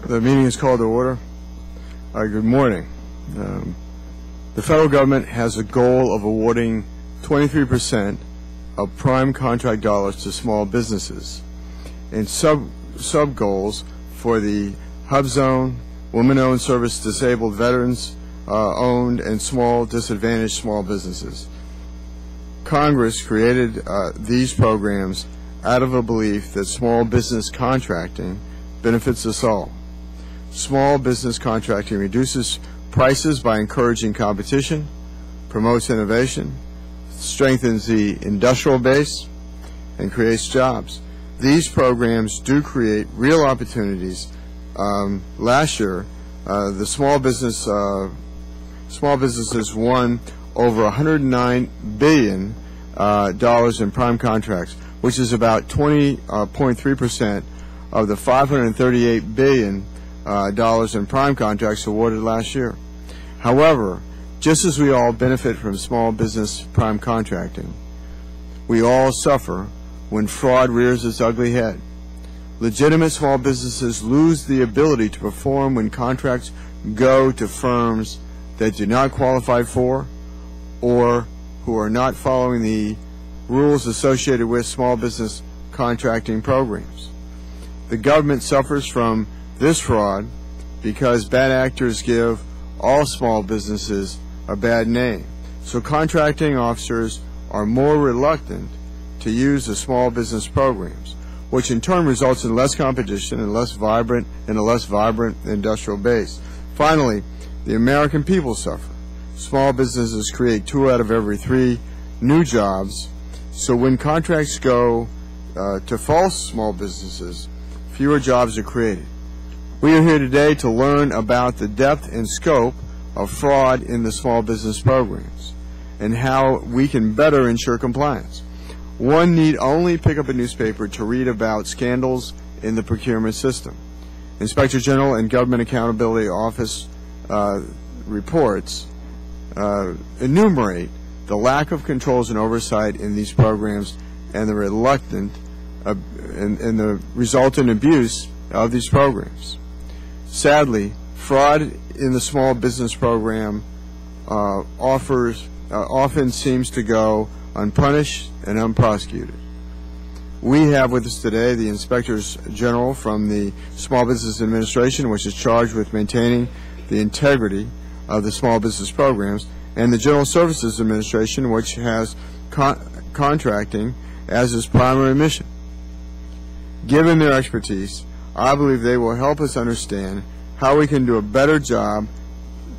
The meeting is called to order. Good morning. The federal government has a goal of awarding 23% of prime contract dollars to small businesses, and sub goals for the hub zone, women-owned, service disabled, veterans owned, and small disadvantaged small businesses. Congress created these programs out of a belief that small business contracting benefits us all. Small business contracting reduces prices by encouraging competition, promotes innovation, strengthens the industrial base, and creates jobs. These programs do create real opportunities. Last year, the small businesses won over $109 billion in prime contracts, which is about 20.3% of the $538 billion in prime contracts awarded last year. However, just as we all benefit from small business prime contracting, we all suffer when fraud rears its ugly head. Legitimate small businesses lose the ability to perform when contracts go to firms that do not qualify for or who are not following the rules associated with small business contracting programs. The government suffers from this fraud because bad actors give all small businesses a bad name. So contracting officers are more reluctant to use the small business programs, which in turn results in less competition and a less vibrant industrial base. Finally, the American people suffer. Small businesses create 2 out of every 3 new jobs, so when contracts go to false small businesses, fewer jobs are created. We are here today to learn about the depth and scope of fraud in the small business programs and how we can better ensure compliance. One need only pick up a newspaper to read about scandals in the procurement system. Inspector General and Government Accountability Office reports enumerate the lack of controls and oversight in these programs and the resultant abuse of these programs. Sadly, fraud in the small business program often seems to go unpunished and unprosecuted. We have with us today the Inspectors General from the Small Business Administration, which is charged with maintaining the integrity of the small business programs, and the General Services Administration, which has contracting as its primary mission. Given their expertise, I believe they will help us understand how we can do a better job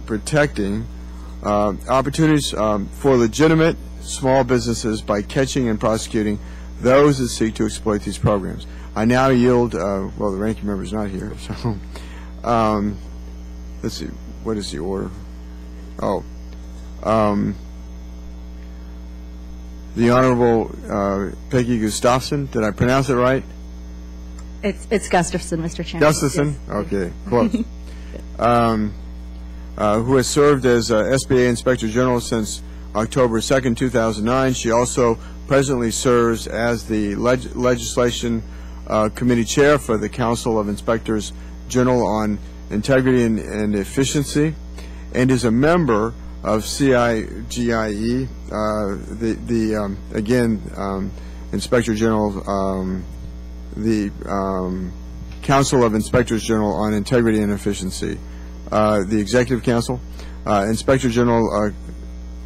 protecting opportunities for legitimate small businesses by catching and prosecuting those that seek to exploit these programs. I now yield, well, the ranking member is not here, so let's see, what is the order? Oh, the Honorable Peggy Gustafson, did I pronounce it right? It's Gustafson, Mr. Chairman. Gustafson? Yes. Okay, close. Who has served as SBA Inspector General since October 2nd, 2009. She also presently serves as the Legislation Committee Chair for the Council of Inspectors General on Integrity and Efficiency, and is a member of CIGIE, Inspector General, the Council of Inspectors General on Integrity and Efficiency, the Executive Council. Inspector General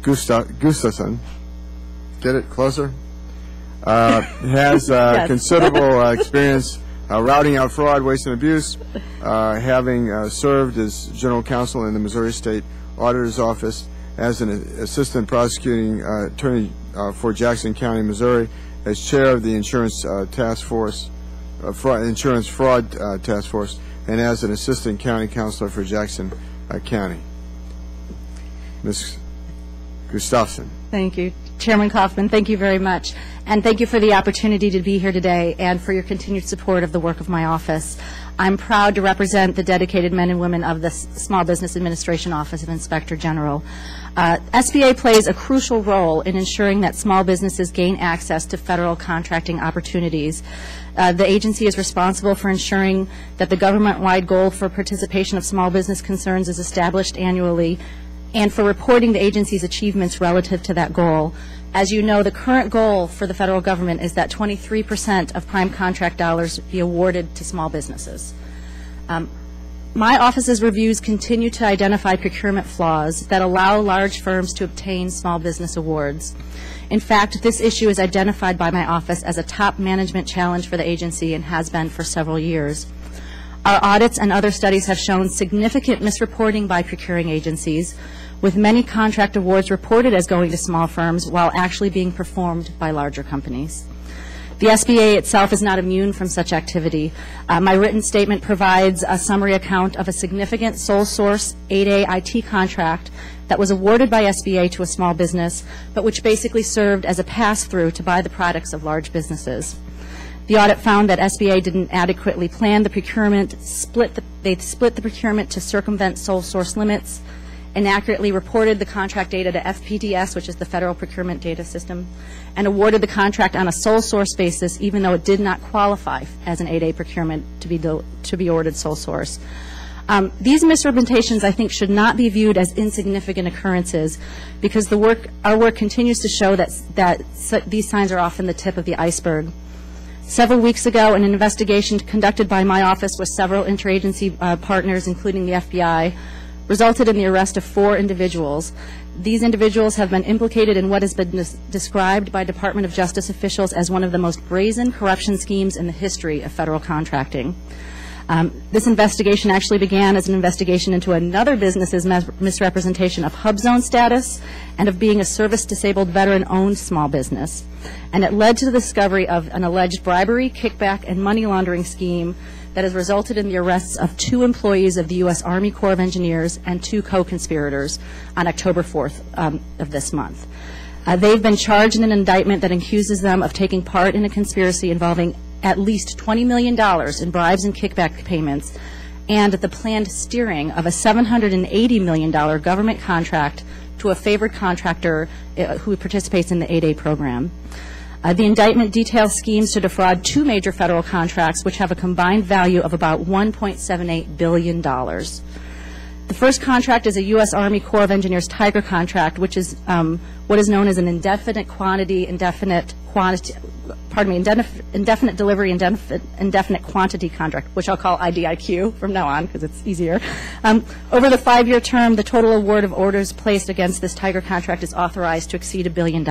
Gustafson, get it closer, has considerable experience routing out fraud, waste, and abuse, having served as General Counsel in the Missouri State Auditor's Office, as an Assistant Prosecuting Attorney for Jackson County, Missouri, as Chair of the Insurance Task Force, Insurance Fraud Task Force, and as an Assistant County Counselor for Jackson County. Ms. Gustafson. Thank you, Chairman Kaufman, thank you very much. And thank you for the opportunity to be here today and for your continued support of the work of my office. I'm proud to represent the dedicated men and women of the Small Business Administration Office of Inspector General. SBA plays a crucial role in ensuring that small businesses gain access to federal contracting opportunities. The agency is responsible for ensuring that the government-wide goal for participation of small business concerns is established annually, and for reporting the agency's achievements relative to that goal. As you know, the current goal for the federal government is that 23% of prime contract dollars be awarded to small businesses. My office's reviews continue to identify procurement flaws that allow large firms to obtain small business awards. In fact, this issue is identified by my office as a top management challenge for the agency and has been for several years. Our audits and other studies have shown significant misreporting by procuring agencies, with many contract awards reported as going to small firms while actually being performed by larger companies. The SBA itself is not immune from such activity. My written statement provides a summary account of a significant sole source 8A IT contract that was awarded by SBA to a small business, but which basically served as a pass-through to buy the products of large businesses. The audit found that SBA didn't adequately plan the procurement, they split the procurement to circumvent sole source limits, inaccurately reported the contract data to FPDS, which is the Federal Procurement Data System, and awarded the contract on a sole source basis, even though it did not qualify as an 8A procurement to be awarded sole source. These misrepresentations, I think, should not be viewed as insignificant occurrences, because our work continues to show that these signs are often the tip of the iceberg. Several weeks ago, an investigation conducted by my office with several interagency partners, including the FBI, resulted in the arrest of 4 individuals. These individuals have been implicated in what has been described by Department of Justice officials as one of the most brazen corruption schemes in the history of federal contracting. This investigation actually began as an investigation into another business's misrepresentation of hub zone status and of being a service-disabled veteran-owned small business. And it led to the discovery of an alleged bribery, kickback, and money laundering scheme that has resulted in the arrests of 2 employees of the U.S. Army Corps of Engineers and 2 co-conspirators on October 4th of this month. They've been charged in an indictment that accuses them of taking part in a conspiracy involving at least $20 million in bribes and kickback payments and the planned steering of a $780 million government contract to a favored contractor who participates in the 8A program. The indictment details schemes to defraud 2 major federal contracts, which have a combined value of about $1.78 billion. The first contract is a U.S. Army Corps of Engineers Tiger contract, which is what is known as an indefinite delivery, indefinite quantity contract, which I'll call IDIQ from now on because it's easier. Over the 5-year term, the total award of orders placed against this Tiger contract is authorized to exceed $1 billion.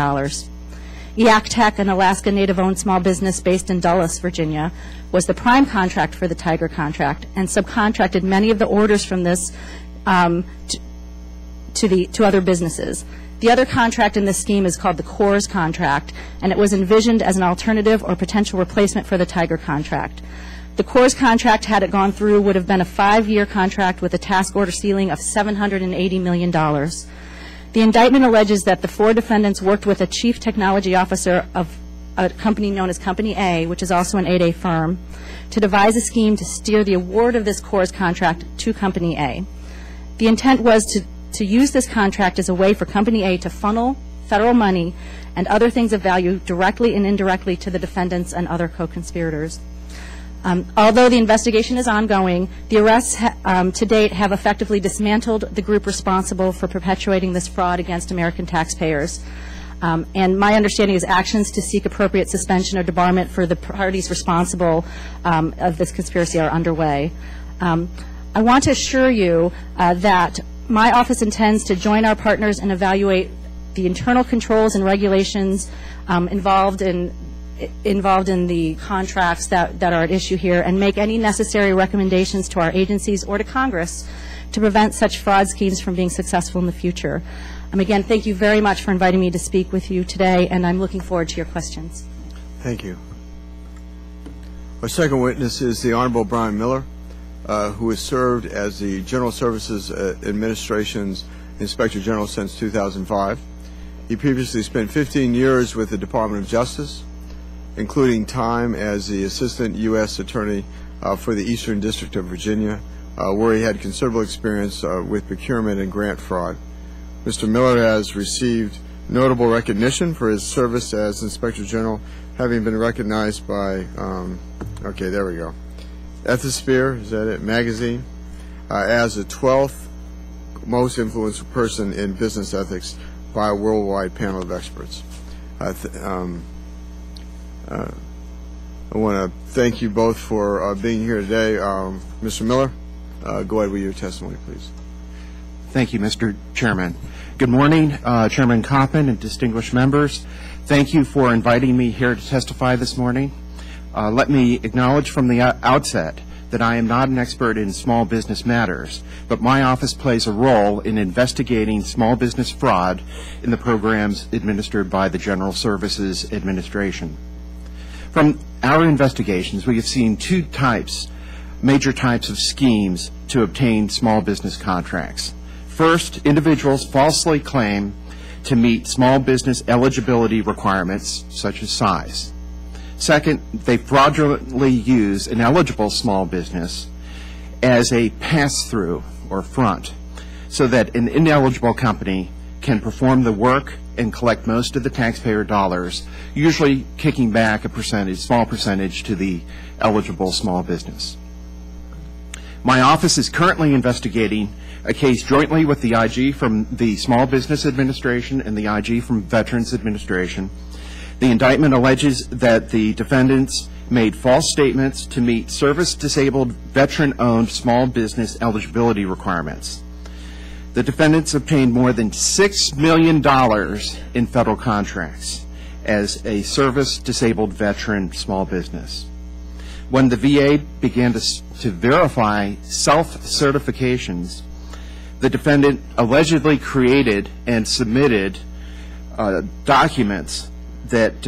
EACTech, an Alaska Native-owned small business based in Dulles, Virginia, was the prime contract for the Tiger contract and subcontracted many of the orders from this to other businesses. The other contract in this scheme is called the Corps contract, and it was envisioned as an alternative or potential replacement for the Tiger contract. The Corps contract, had it gone through, would have been a 5-year contract with a task order ceiling of $780 million. The indictment alleges that the 4 defendants worked with a chief technology officer of a company known as Company A, which is also an 8A firm, to devise a scheme to steer the award of this Corps contract to Company A. The intent was to use this contract as a way for Company A to funnel federal money and other things of value directly and indirectly to the defendants and other co-conspirators. Although the investigation is ongoing, the arrests to date have effectively dismantled the group responsible for perpetuating this fraud against American taxpayers. And my understanding is actions to seek appropriate suspension or debarment for the parties responsible of this conspiracy are underway. I want to assure you that my office intends to join our partners and evaluate the internal controls and regulations involved in the contracts that are at issue here and make any necessary recommendations to our agencies or to Congress to prevent such fraud schemes from being successful in the future. Again, thank you very much for inviting me to speak with you today, and I'm looking forward to your questions. Thank you. Our second witness is the Honorable Brian Miller, who has served as the General Services Administration's Inspector General since 2005. He previously spent 15 years with the Department of Justice, including time as the Assistant U.S. Attorney for the Eastern District of Virginia, where he had considerable experience with procurement and grant fraud. Mr. Miller has received notable recognition for his service as Inspector General, having been recognized by, okay, there we go, Ethisphere, is that it, magazine, as the 12th most influential person in business ethics by a worldwide panel of experts. I want to thank you both for being here today. Mr. Miller, go ahead with your testimony, please. Thank you, Mr. Chairman. Good morning, Chairman Coppin and distinguished members. Thank you for inviting me here to testify this morning. Let me acknowledge from the outset that I am not an expert in small business matters, but my office plays a role in investigating small business fraud in the programs administered by the General Services Administration. From our investigations, we have seen two major types of schemes to obtain small business contracts. First, individuals falsely claim to meet small business eligibility requirements, such as size. Second, they fraudulently use an eligible small business as a pass-through or front, so that an ineligible company can perform the work and collect most of the taxpayer dollars, usually kicking back a small percentage to the eligible small business. My office is currently investigating a case jointly with the IG from the Small Business Administration and the IG from Veterans Administration. The indictment alleges that the defendants made false statements to meet service-disabled, veteran-owned small business eligibility requirements. The defendants obtained more than $6 million in federal contracts as a service-disabled veteran small business. When the VA began to verify self-certifications, the defendant allegedly created and submitted documents that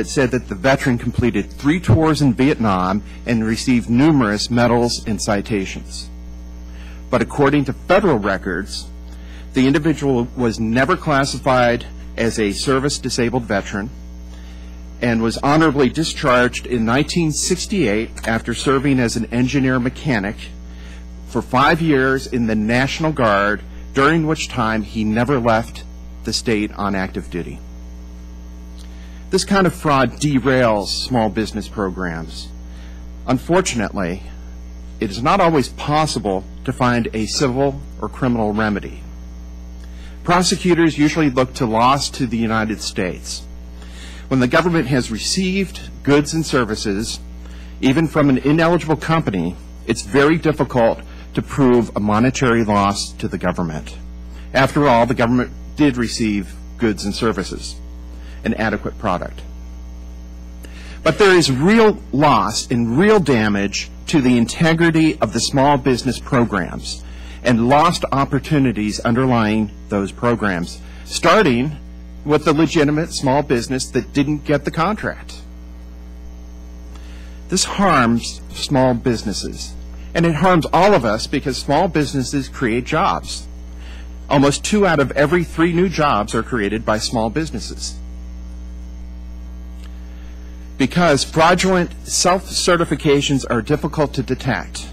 said that the veteran completed 3 tours in Vietnam and received numerous medals and citations. But according to federal records, the individual was never classified as a service-disabled veteran and was honorably discharged in 1968 after serving as an engineer mechanic for 5 years in the National Guard, during which time he never left the state on active duty. This kind of fraud derails small business programs. Unfortunately, it is not always possible to find a civil or criminal remedy. Prosecutors usually look to loss to the United States. When the government has received goods and services, even from an ineligible company, it's very difficult to prove a monetary loss to the government. After all, the government did receive goods and services, an adequate product. But there is real loss and real damage to the integrity of the small business programs and lost opportunities underlying those programs, starting with the legitimate small business that didn't get the contract. This harms small businesses, and it harms all of us because small businesses create jobs. Almost 2 out of every 3 new jobs are created by small businesses. Because fraudulent self-certifications are difficult to detect,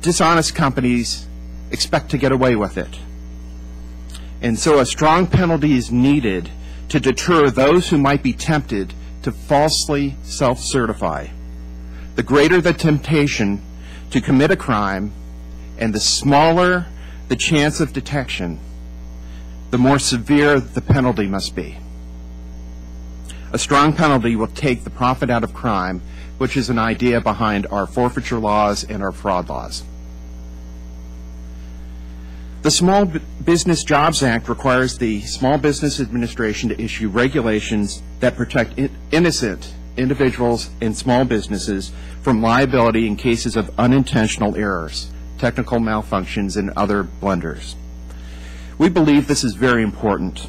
dishonest companies expect to get away with it. And so a strong penalty is needed to deter those who might be tempted to falsely self-certify. The greater the temptation to commit a crime and the smaller the chance of detection, the more severe the penalty must be. A strong penalty will take the profit out of crime, which is an idea behind our forfeiture laws and our fraud laws. The Small Business Jobs Act requires the Small Business Administration to issue regulations that protect innocent individuals and small businesses from liability in cases of unintentional errors, technical malfunctions, and other blunders. We believe this is very important.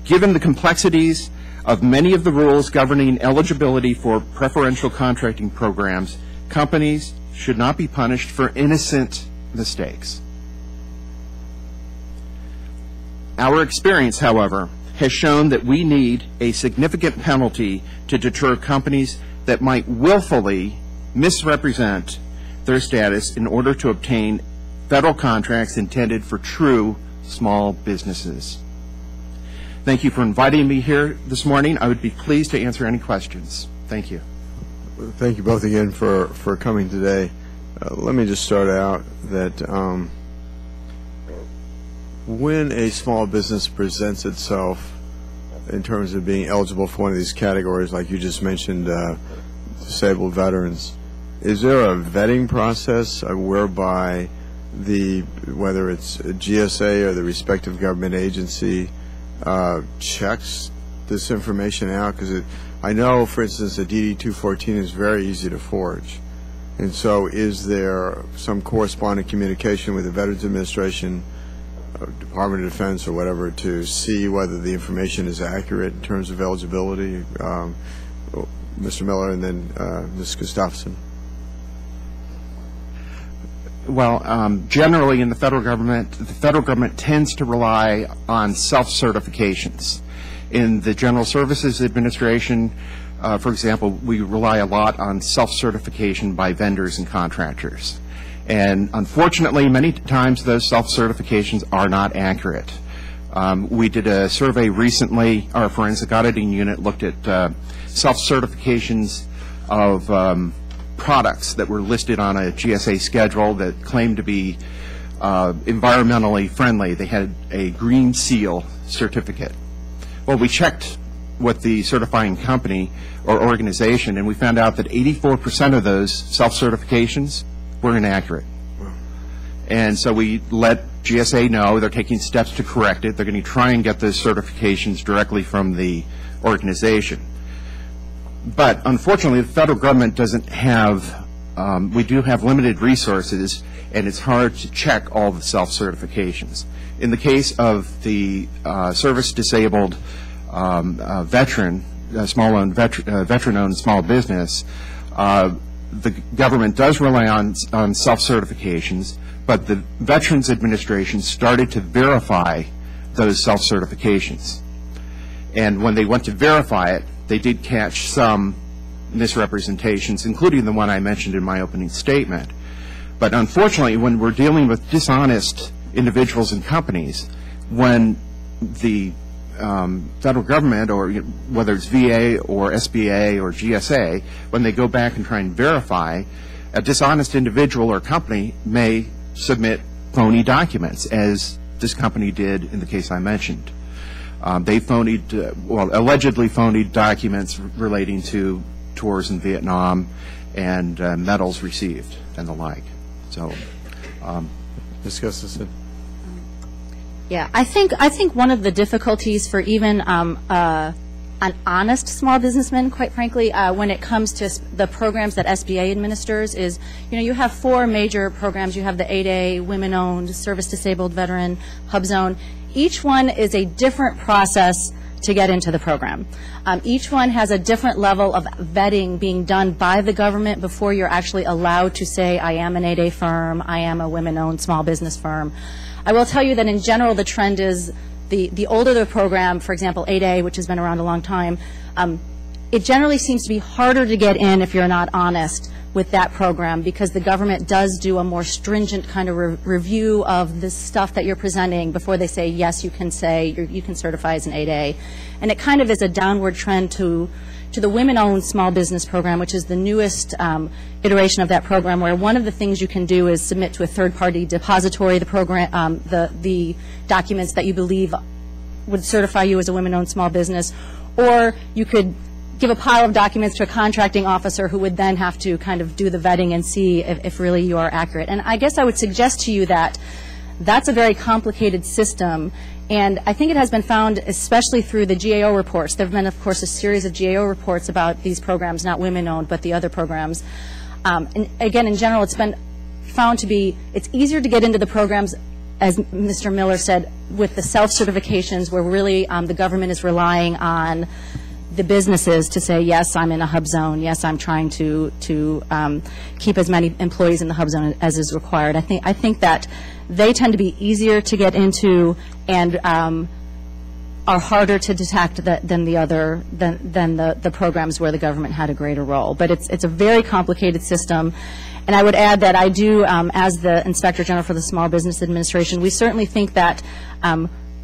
Given the complexities of many of the rules governing eligibility for preferential contracting programs, companies should not be punished for innocent mistakes. Our experience, however, has shown that we need a significant penalty to deter companies that might willfully misrepresent their status in order to obtain federal contracts intended for true small businesses. Thank you for inviting me here this morning. I would be pleased to answer any questions. Thank you. Thank you both again for coming today. Let me just start out that when a small business presents itself in terms of being eligible for one of these categories, like you just mentioned, disabled veterans, is there a vetting process whereby whether it's a GSA or the respective government agency checks this information out? Because I know, for instance, the DD-214 is very easy to forge. And so is there some corresponding communication with the Veterans Administration, Department of Defense, or whatever, to see whether the information is accurate in terms of eligibility? Mr. Miller and then Ms. Gustafson. Well, generally in the federal government tends to rely on self-certifications. In the General Services Administration, for example, we rely a lot on self-certification by vendors and contractors. And unfortunately, many times those self-certifications are not accurate. We did a survey recently. Our forensic auditing unit looked at self-certifications of products that were listed on a GSA schedule that claimed to be environmentally friendly. They had a green seal certificate. Well, we checked with the certifying company or organization, and we found out that 84% of those self-certifications were inaccurate. And so we let GSA know they're taking steps to correct it. They're going to try and get those certifications directly from the organization. But unfortunately, the federal government doesn't have, we do have limited resources, and it's hard to check all the self-certifications. In the case of the service-disabled veteran, veteran-owned small business, the government does rely on self-certifications, but the Veterans Administration started to verify those self-certifications. And when they went to verify it, they did catch some misrepresentations, including the one I mentioned in my opening statement. But unfortunately, when we're dealing with dishonest individuals and companies, when the federal government, or whether it's VA or SBA or GSA, when they go back and try and verify, a dishonest individual or company may submit phony documents, as this company did in the case I mentioned. They allegedly phonied documents relating to tours in Vietnam and medals received and the like. So, Ms. Gustafson. Yeah, I think one of the difficulties for even an honest small businessman, quite frankly, when it comes to the programs that SBA administers is, you have 4 major programs. You have the 8A, women-owned, service-disabled veteran, hub zone. Each one is a different process to get into the program. Each one has a different level of vetting being done by the government before you're actually allowed to say, I am an 8A firm, I am a women-owned small business firm. I will tell you that in general the trend is the older the program, for example 8A, which has been around a long time, it generally seems to be harder to get in if you're not honest with that program, because the government does do a more stringent kind of review of the stuff that you're presenting before they say, yes, you can certify as an 8A. And it kind of is a downward trend to the women-owned small business program, which is the newest iteration of that program, where one of the things you can do is submit to a third-party depository the program, the documents that you believe would certify you as a women-owned small business, or you could give a pile of documents to a contracting officer who would then have to kind of do the vetting and see if really you are accurate. And I guess I would suggest to you that that's a very complicated system, and I think it has been found, especially through the GAO reports. There have been, of course, a series of GAO reports about these programs, not women-owned, but the other programs. And again, in general, it's been found to be, it's easier to get into the programs, as Mr. Miller said, with the self-certifications, where really the government is relying on the businesses to say, yes, I'm in a hub zone, yes, I'm trying to keep as many employees in the hub zone as is required. I think that they tend to be easier to get into and are harder to detect than the programs where the government had a greater role. But it's a very complicated system. And I would add that I do, as the Inspector General for the Small Business Administration, we certainly think that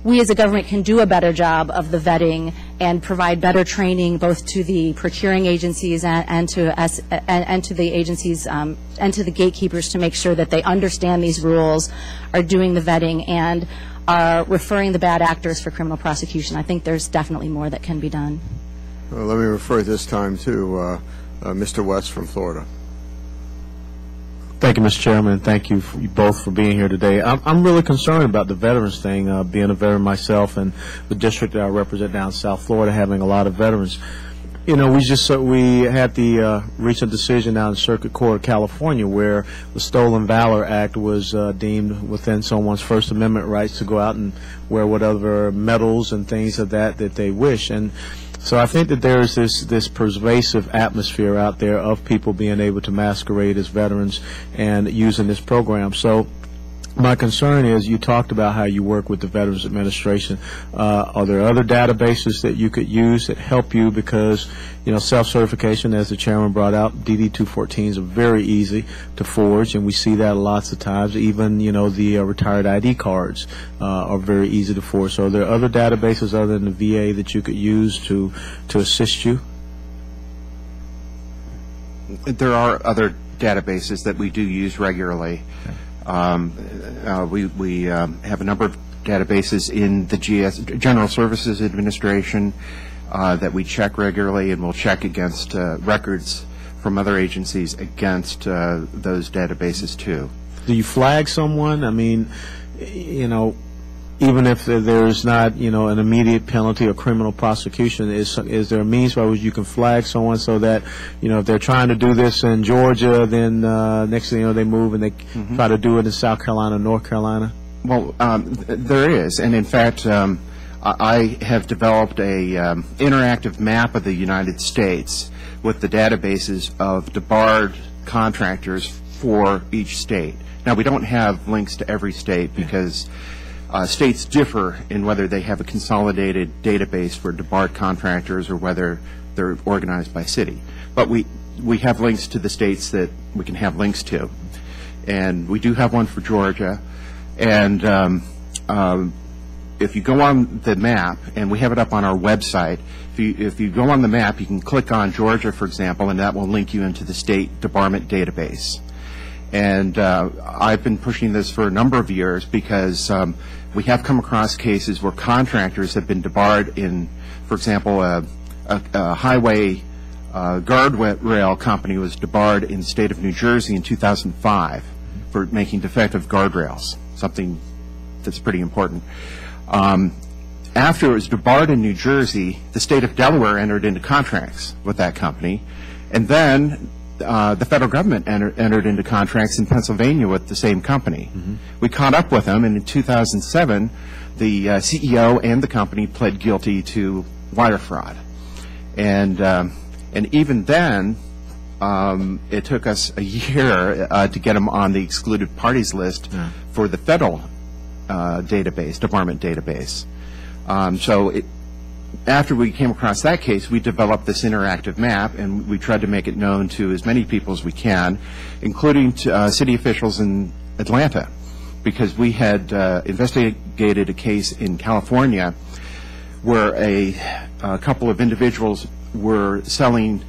we as a government can do a better job of the vetting and provide better training both to the procuring agencies and to the agencies and to the gatekeepers to make sure that they understand these rules, are doing the vetting, and are referring the bad actors for criminal prosecution. I think there's definitely more that can be done. Well, let me refer this time to Mr. West from Florida. Thank you, Mr. Chairman. Thank you both for being here today. I'm really concerned about the veterans thing, being a veteran myself and the district that I represent down in South Florida having a lot of veterans. You know, we had the recent decision down in Circuit Court of California where the Stolen Valor Act was deemed within someone's First Amendment rights to go out and wear whatever medals and things of that they wish. And so I think that there is this pervasive atmosphere out there of people being able to masquerade as veterans and using this program. So my concern is, you talked about how you work with the Veterans Administration. Are there other databases that you could use that help you? Because, you know, self-certification, as the chairman brought out, DD-214s are very easy to forge, and we see that lots of times. Even, you know, the retired ID cards are very easy to forge. So are there other databases other than the VA that you could use to assist you? There are other databases that we do use regularly. Okay. We have a number of databases in the General Services Administration that we check regularly, and we'll check against records from other agencies against those databases too. Do you flag someone? I mean, you know, even if there's not, you know, an immediate penalty or criminal prosecution, is there a means by which you can flag someone so that, you know, if they're trying to do this in Georgia, then next thing you know, they move and they try to do it in South Carolina, North Carolina? Well, there is, and in fact, I have developed a interactive map of the United States with the databases of debarred contractors for each state. Now, we don't have links to every state because states differ in whether they have a consolidated database for debarred contractors or whether they're organized by city. But we have links to the states that we can have links to. And we do have one for Georgia. And if you go on the map, and we have it up on our website, if you go on the map, you can click on Georgia, for example, and that will link you into the state debarment database. And I've been pushing this for a number of years because we have come across cases where contractors have been debarred in, for example, a highway guardrail company was debarred in the state of New Jersey in 2005 for making defective guardrails, something that's pretty important. After it was debarred in New Jersey, the state of Delaware entered into contracts with that company, and then the federal government entered into contracts in Pennsylvania with the same company. We caught up with them, and in 2007, the CEO and the company pled guilty to wire fraud. And even then, it took us a year to get them on the excluded parties list for the federal database, debarment database. After we came across that case, we developed this interactive map, and we tried to make it known to as many people as we can, including to, city officials in Atlanta, because we had investigated a case in California where a couple of individuals were selling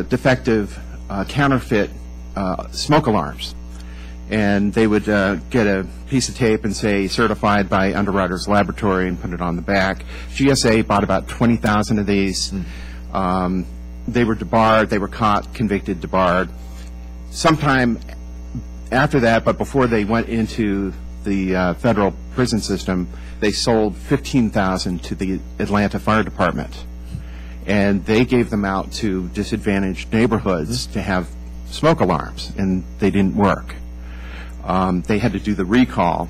defective counterfeit smoke alarms. And they would get a piece of tape and say certified by Underwriters Laboratory and put it on the back. GSA bought about 20,000 of these. They were debarred. They were caught, convicted, debarred. Sometime after that, but before they went into the federal prison system, they sold 15,000 to the Atlanta Fire Department. And they gave them out to disadvantaged neighborhoods to have smoke alarms, and they didn't work. They had to do the recall,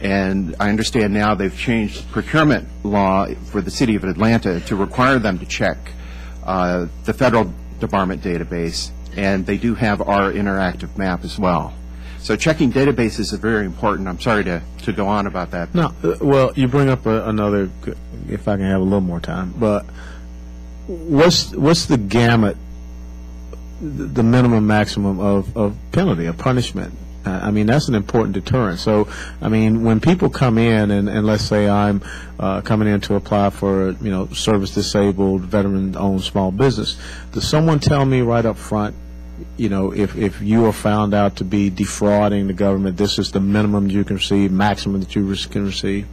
and I understand now they've changed procurement law for the city of Atlanta to require them to check the federal debarment database, and they do have our interactive map as well. So checking databases is very important. I'm sorry to go on about that. No, well, you bring up another, if I can have a little more time, but what's the gamut, the minimum maximum of penalty, of punishment? I mean, that's an important deterrent. So, I mean, when people come in, and let's say I'm coming in to apply for, service-disabled, veteran-owned small business, does someone tell me right up front, if you are found out to be defrauding the government, this is the minimum you can receive, maximum that you can receive?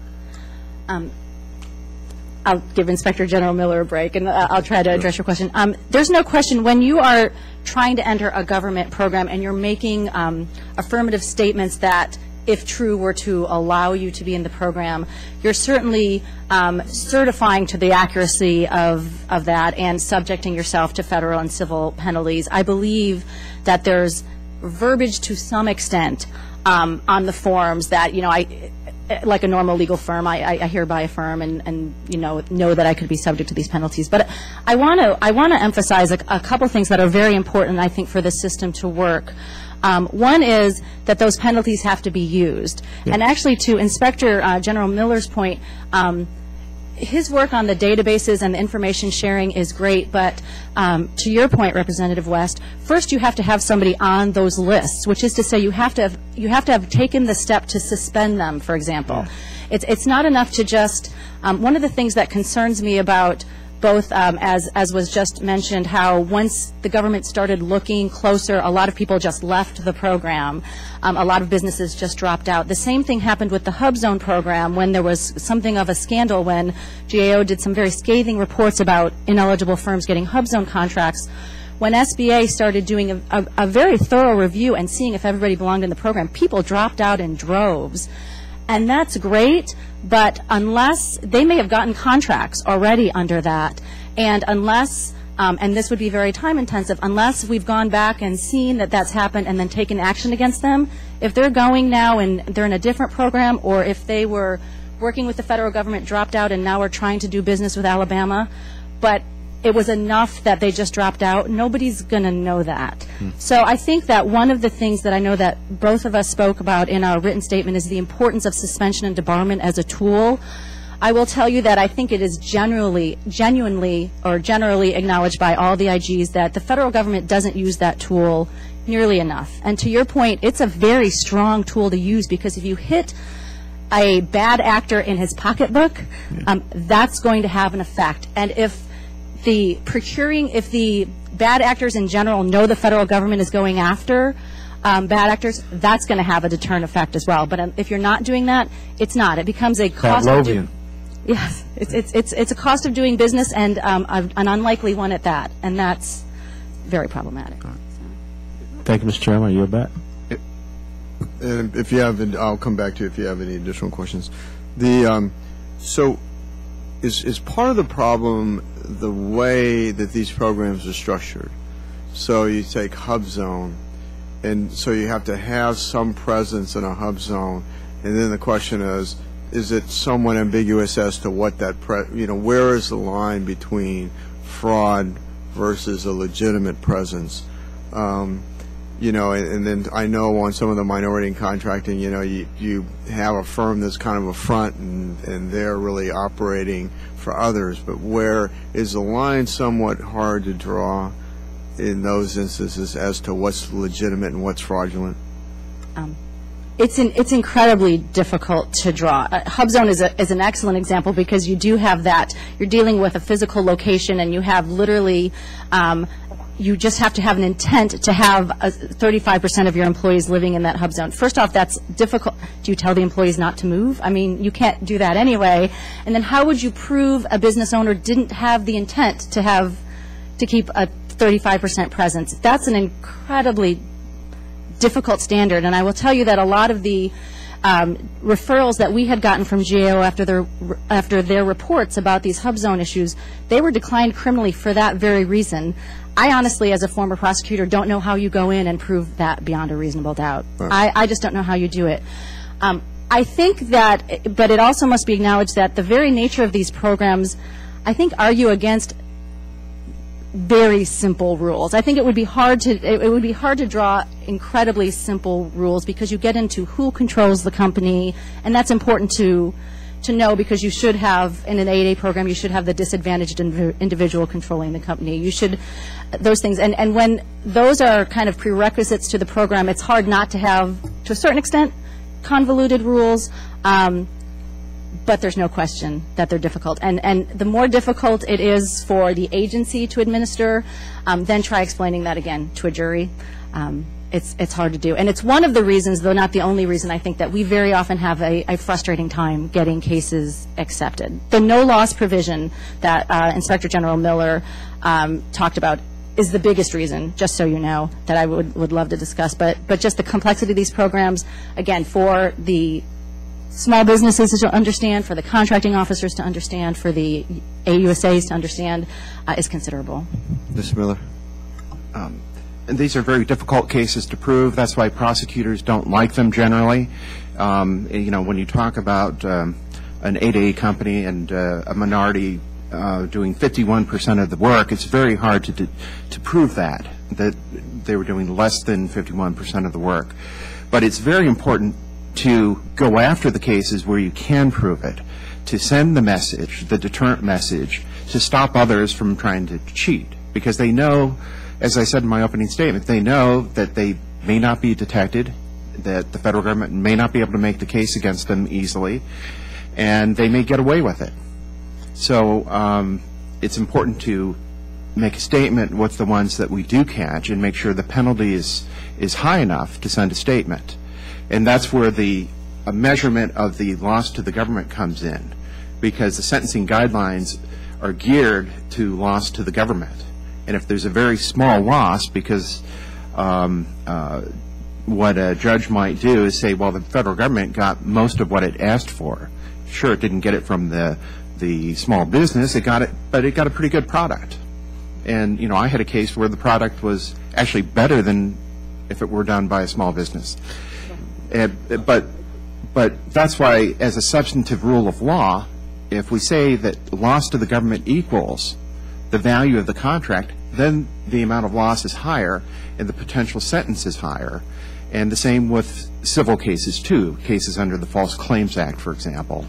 I'll give Inspector General Miller a break, and I'll try to address your question. There's no question, when you are trying to enter a government program and you're making affirmative statements that, if true, were to allow you to be in the program, you're certainly certifying to the accuracy of that and subjecting yourself to federal and civil penalties. I believe that there's verbiage to some extent on the forms that, like a normal legal firm, I hereby affirm and know that I could be subject to these penalties. But I want to emphasize a couple things that are very important, I think, for the system to work. One is that those penalties have to be used. Yeah. And actually, to Inspector General Miller's point, his work on the databases and the information sharing is great, but to your point, Representative West, first you have to have somebody on those lists, which is to say you have to have taken the step to suspend them, for example. Yeah. It's not enough to just, one of the things that concerns me about both, as was just mentioned, how once the government started looking closer, a lot of people just left the program. A lot of businesses just dropped out. The same thing happened with the HUB Zone program when there was something of a scandal when GAO did some very scathing reports about ineligible firms getting HUB Zone contracts. When SBA started doing a very thorough review and seeing if everybody belonged in the program, people dropped out in droves. And that's great, but unless they may have gotten contracts already under that, and unless, and this would be very time intensive, unless we've gone back and seen that that's happened and then taken action against them, if they're going now and they're in a different program, or if they were working with the federal government, dropped out, and now are trying to do business with Alabama, but it was enough that they just dropped out, nobody's going to know that. So I think that one of the things that I know that both of us spoke about in our written statement is the importance of suspension and debarment as a tool. I will tell you that I think it is generally acknowledged by all the IGs that the federal government doesn't use that tool nearly enough. And to your point, it's a very strong tool to use, because if you hit a bad actor in his pocketbook, that's going to have an effect. And if the bad actors in general know the federal government is going after bad actors, that's going to have a deterrent effect as well. But if you're not doing that, it's not. It becomes a cost of yes, it's a cost of doing business, and an unlikely one at that, and that's very problematic. Thank you, Mr. Chairman. You're back. And if you have, I'll come back to you if you have any additional questions. So is part of the problem the way that these programs are structured? So you take HUB Zone, and so you have to have some presence in a HUB Zone, and then the question is it somewhat ambiguous as to what that, where is the line between fraud versus a legitimate presence? And then I know on some of the minority and contracting, you have a firm that's kind of a front, and they're really operating for others, but where is the line somewhat hard to draw in those instances as to what's legitimate and what's fraudulent? It's incredibly difficult to draw. HUB Zone is an excellent example, because you do have that. You're dealing with a physical location, and you have literally you just have to have an intent to have 35% of your employees living in that HUB Zone. First off, that's difficult. Do you tell the employees not to move? I mean, you can't do that anyway. And then how would you prove a business owner didn't have the intent to keep a 35% presence? That's an incredibly difficult standard. And I will tell you that a lot of the referrals that we had gotten from GAO after their reports about these HUB Zone issues, they were declined criminally for that very reason. I honestly, as a former prosecutor, don't know how you go in and prove that beyond a reasonable doubt. Right. I just don't know how you do it. I think that, but it also must be acknowledged that the very nature of these programs, I think, argue against very simple rules. I think it would be hard to draw incredibly simple rules, because you get into who controls the company, and that's important to know, because you should have, in an 8A program, you should have the disadvantaged individual controlling the company. You should, those things. And when those are kind of prerequisites to the program, it's hard not to have, to a certain extent, convoluted rules. But there's no question that they're difficult. And the more difficult it is for the agency to administer, then try explaining that again to a jury. It's hard to do. And it's one of the reasons, though not the only reason, I think that we very often have a frustrating time getting cases accepted. The no-loss provision that Inspector General Miller talked about is the biggest reason, just so you know, that I would love to discuss. But just the complexity of these programs, again, for the small businesses to understand, for the contracting officers to understand, for the AUSAs to understand, is considerable. Mr. Miller? And these are very difficult cases to prove. That's why prosecutors don't like them generally. You know, when you talk about an 8A company and a minority doing 51% of the work, it's very hard to prove that they were doing less than 51% of the work. But it's very important to go after the cases where you can prove it, to send the message, the deterrent message, to stop others from trying to cheat. Because they know, as I said in my opening statement, they know that they may not be detected, that the federal government may not be able to make the case against them easily, and they may get away with it. So it's important to make a statement with the ones that we do catch and make sure the penalty is high enough to send a statement. And that's where the measurement of the loss to the government comes in, because the sentencing guidelines are geared to loss to the government. And if there's a very small loss, because what a judge might do is say, well, the federal government got most of what it asked for. Sure, it didn't get it from the small business, it got it, but it got a pretty good product. And, you know, I had a case where the product was actually better than if it were done by a small business. But that's why, as a substantive rule of law, if we say that loss to the government equals the value of the contract, then the amount of loss is higher and the potential sentence is higher. And the same with civil cases, too, cases under the False Claims Act, for example.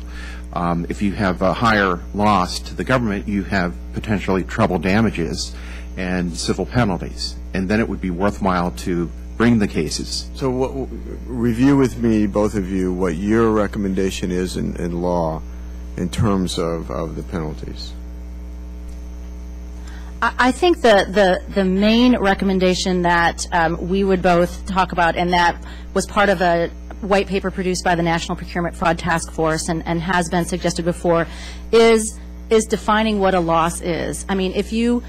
If you have a higher loss to the government, you have potentially treble damages and civil penalties. And then it would be worthwhile to bring the cases. So review with me, both of you, what your recommendation is in law in terms of the penalties. I think the main recommendation that we would both talk about, and that was part of a white paper produced by the National Procurement Fraud Task Force and has been suggested before, is defining what a loss is. I mean, if you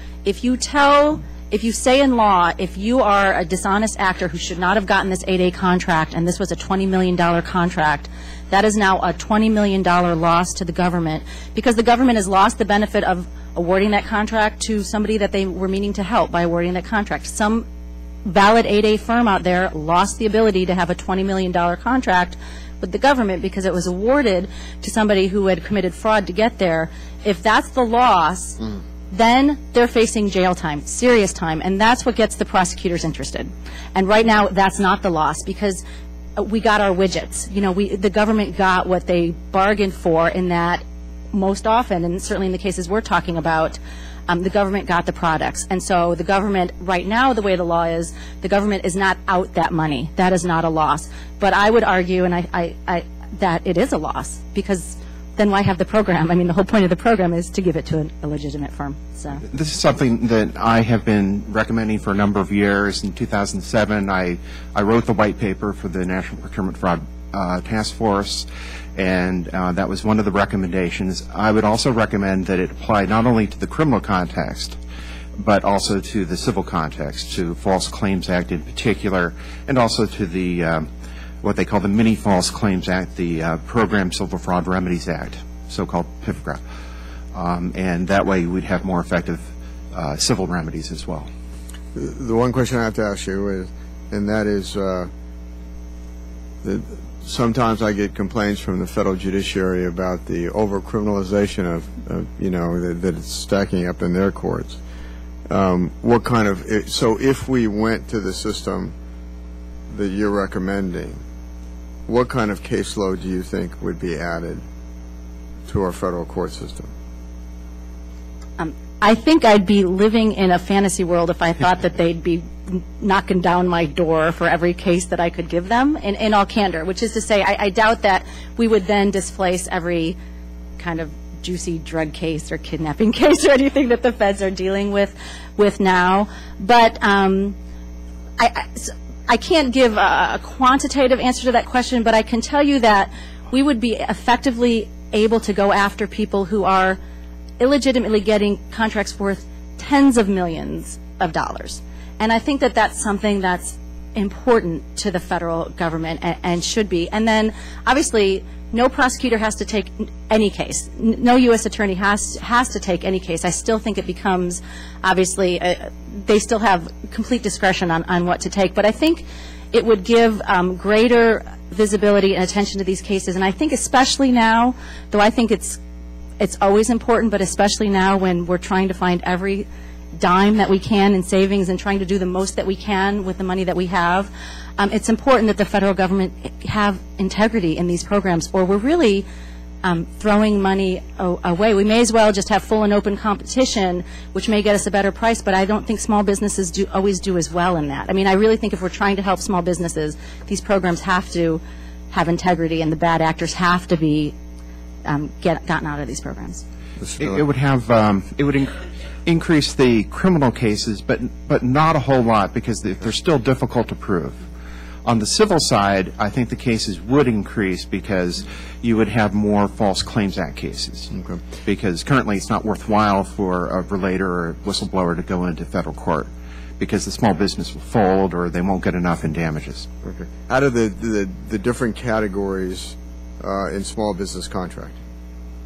say in law, if you are a dishonest actor who should not have gotten this 8A contract, and this was a $20 million contract, that is now a $20 million loss to the government, because the government has lost the benefit of awarding that contract to somebody that they were meaning to help by awarding that contract. Some valid 8A firm out there lost the ability to have a $20 million contract with the government because it was awarded to somebody who had committed fraud to get there. If that's the loss, then they're facing jail time, serious time, and that's what gets the prosecutors interested. And right now, that's not the loss, because we got our widgets. You know, the government got what they bargained for, in that most often, and certainly in the cases we're talking about, the government got the products. And so the government, right now, the way the law is, the government is not out that money. That is not a loss. But I would argue, and that it is a loss, because then why have the program? I mean, the whole point of the program is to give it to a legitimate firm. So this is something that I have been recommending for a number of years. In 2007, I wrote the white paper for the National Procurement Fraud Task Force, and that was one of the recommendations. I would also recommend that it apply not only to the criminal context, but also to the civil context, to False Claims Act in particular, and also to the what they call the Mini False Claims Act, the Program Civil Fraud Remedies Act, so-called PFRA. And that way we'd have more effective civil remedies as well. The one question I have to ask you is, and that is, that sometimes I get complaints from the federal judiciary about the over-criminalization of you know, that it's stacking up in their courts. what kind of, so if we went to the system that you're recommending, what kind of caseload do you think would be added to our federal court system? I think I'd be living in a fantasy world if I thought that they'd be knocking down my door for every case that I could give them, in all candor, which is to say I doubt that we would then displace every kind of juicy drug case or kidnapping case or anything that the feds are dealing with now. But I can't give a quantitative answer to that question, but I can tell you that we would be effectively able to go after people who are illegitimately getting contracts worth tens of millions of dollars. And I think that that's something that's important to the federal government and should be. And then, obviously, no prosecutor has to take any case. No U.S. attorney has to take any case. I still think it becomes, obviously, they still have complete discretion on what to take. But I think it would give greater visibility and attention to these cases. And I think especially now, though I think it's always important, but especially now when we're trying to find every dime that we can in savings and trying to do the most that we can with the money that we have, it's important that the federal government have integrity in these programs, or we're really throwing money away. We may as well just have full and open competition, which may get us a better price, but I don't think small businesses always do as well in that. I mean, I really think if we're trying to help small businesses, these programs have to have integrity, and the bad actors have to be gotten out of these programs. It would have increase the criminal cases, but not a whole lot, because they're still difficult to prove. On the civil side, I think the cases would increase because you would have more False Claims Act cases. Okay. Because currently it's not worthwhile for a relator or a whistleblower to go into federal court, because the small business will fold or they won't get enough in damages. Okay. Out of the different categories in small business contracting,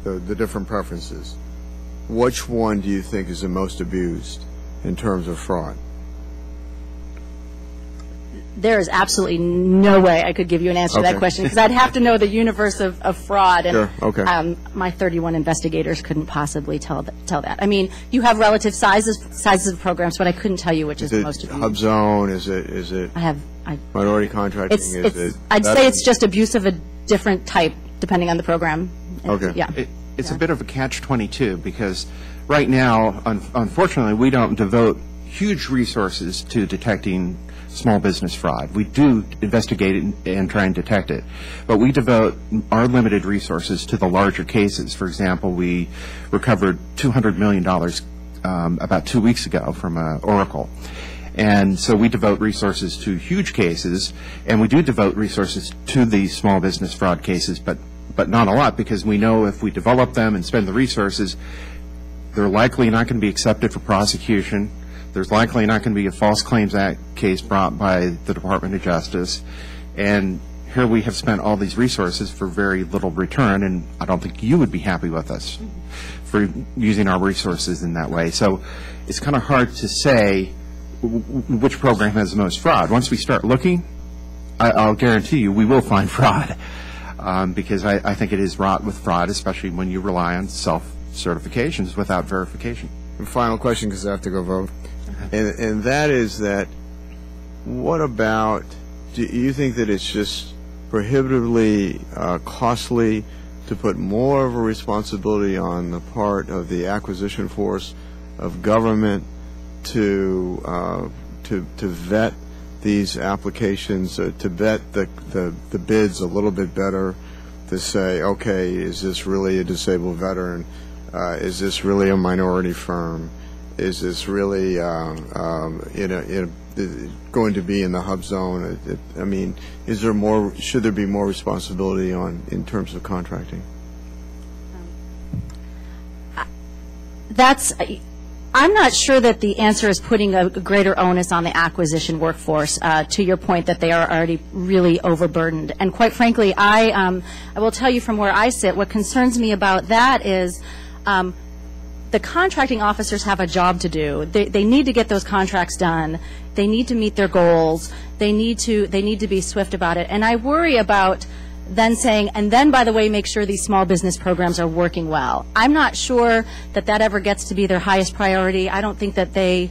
the different preferences, which one do you think is the most abused in terms of fraud? There is absolutely no way I could give you an answer to that question, because I'd have to know the universe of fraud, and sure. Okay. My 31 investigators couldn't possibly tell that. I mean, you have relative sizes of programs, but I couldn't tell you which is the most abused. Hub zone? Is it minority contracting? I'd say it's just abuse of a different type depending on the program. Okay. Yeah. It's a bit of a catch-22, because right now, unfortunately, we don't devote huge resources to detecting small business fraud. We do investigate it and try and detect it, but we devote our limited resources to the larger cases. For example, we recovered $200 million about 2 weeks ago from Oracle. And so we devote resources to huge cases, and we do devote resources to these small business fraud cases, but not a lot, because we know if we develop them and spend the resources, they're likely not going to be accepted for prosecution. There's likely not going to be a False Claims Act case brought by the Department of Justice. And here we have spent all these resources for very little return, and I don't think you would be happy with us for using our resources in that way. So it's kind of hard to say which program has the most fraud. Once we start looking, I'll guarantee you we will find fraud, because I think it is wrought with fraud, especially when you rely on self-certifications without verification. Final question, because I have to go vote. And that is that, what about, do you think that it's just prohibitively costly to put more of a responsibility on the part of the acquisition force of government to vet these applications, to vet the bids a little bit better, to say, okay, is this really a disabled veteran? Is this really a minority firm? Is this really going to be in the hub zone? I mean, is there more? Should there be more responsibility in terms of contracting? I'm not sure that the answer is putting a greater onus on the acquisition workforce, to your point that they are already really overburdened. And quite frankly, I will tell you from where I sit, what concerns me about that is the contracting officers have a job to do. They need to get those contracts done. They need to meet their goals. They need to be swift about it. And I worry about then saying, and then, by the way, make sure these small business programs are working well. I'm not sure that that ever gets to be their highest priority. I don't think that they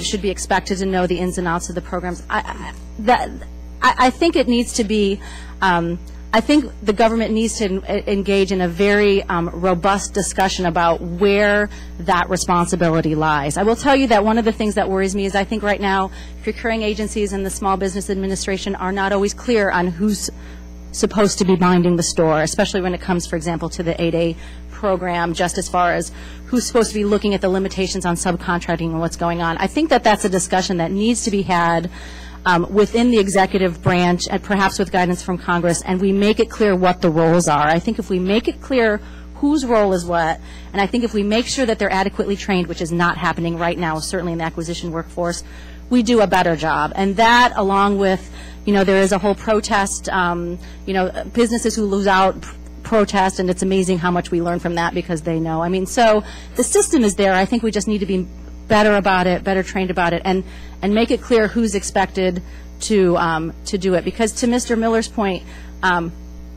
should be expected to know the ins and outs of the programs. I think it needs to be, I think the government needs to engage in a very robust discussion about where that responsibility lies. I will tell you that one of the things that worries me is I think right now procuring agencies and the Small Business Administration are not always clear on who's supposed to be minding the store, especially when it comes, for example, to the 8A program, just as far as who's supposed to be looking at the limitations on subcontracting and what's going on. I think that that's a discussion that needs to be had within the executive branch and perhaps with guidance from Congress, and we make it clear what the roles are. I think if we make it clear whose role is what, and I think if we make sure that they're adequately trained, which is not happening right now, certainly in the acquisition workforce, we do a better job. And that, along with, there is a whole protest, businesses who lose out protest, and it's amazing how much we learn from that because they know. I mean, so the system is there. I think we just need to be better about it, better trained about it, and make it clear who's expected to do it. Because to Mr. Miller's point,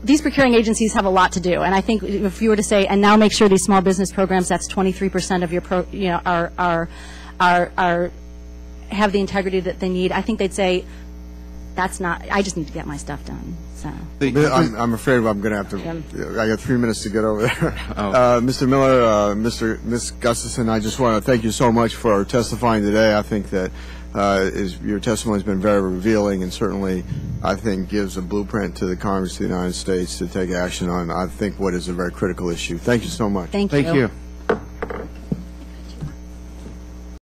these procuring agencies have a lot to do, and I think if you were to say, and now make sure these small business programs, that's 23% of your have the integrity that they need, I think they'd say, that's not, I just need to get my stuff done. So I'm afraid I'm going to have to, I got 3 minutes to get over there. Mr. Miller, Ms. Gustafson, I just want to thank you so much for testifying today. I think that your testimony has been very revealing and certainly, I think, gives a blueprint to the Congress of the United States to take action on, I think, what is a very critical issue. Thank you so much. Thank you. Thank you.